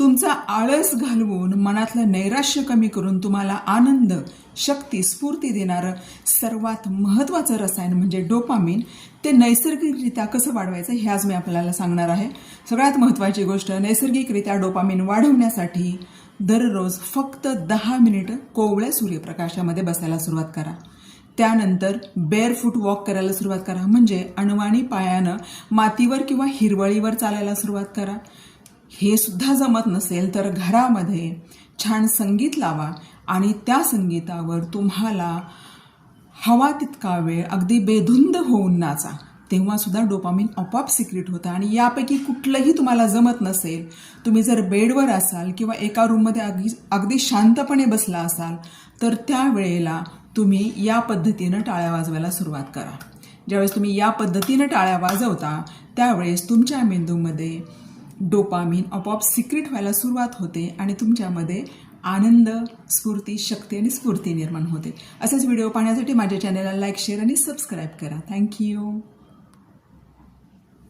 तुमचा आळस घालवून मनातलं नैराश्य कमी करून तुम्हाला आनंद, शक्ती, स्फूर्ती देणारं सर्वात महत्त्वाचं रसायन म्हणजे डोपामिन ते नैसर्गिकरित्या कसं वाढवायचं हे आज मी आपल्याला सांगणार आहे. सगळ्यात महत्त्वाची गोष्ट, नैसर्गिकरित्या डोपामिन वाढवण्यासाठी दररोज फक्त 10 मिनिटं कोवळ्या सूर्यप्रकाशामध्ये बसायला सुरुवात करा. त्यानंतर बेअरफूट वॉक करायला सुरुवात करा, म्हणजे अनवाणी पायानं मातीवर किंवा हिरवळीवर चालायला सुरुवात करा. हे सुद्धा जमत नसेल तर घरामध्ये छान संगीत लावा आणि त्या संगीतावर तुम्हाला हवा तितका वेळ अगदी बेधुंद होऊन नाचा. तेव्हा सुद्धा डोपामिन आपोआप सिक्रेट होतं. आणि यापैकी कुठलंही तुम्हाला जमत नसेल, तुम्ही जर बेडवर असाल किंवा एका रूममध्ये अगदी शांतपणे बसला असाल तर त्यावेळेला तुम्ही या पद्धतीनं टाळ्या वाजवायला सुरुवात करा. ज्यावेळेस तुम्ही या पद्धतीनं टाळ्या वाजवता त्यावेळेस तुमच्या मेंदूमध्ये डोपामिन आपोआप सिक्रेट व्हायला सुरुवात होते आणि तुमच्यामध्ये आनंद, स्फूर्ती, शक्ती आणि स्फूर्ती निर्माण होते. असेच व्हिडिओ पाहण्यासाठी माझ्या चॅनलला लाईक, शेअर आणि सबस्क्राईब करा. थँक्यू.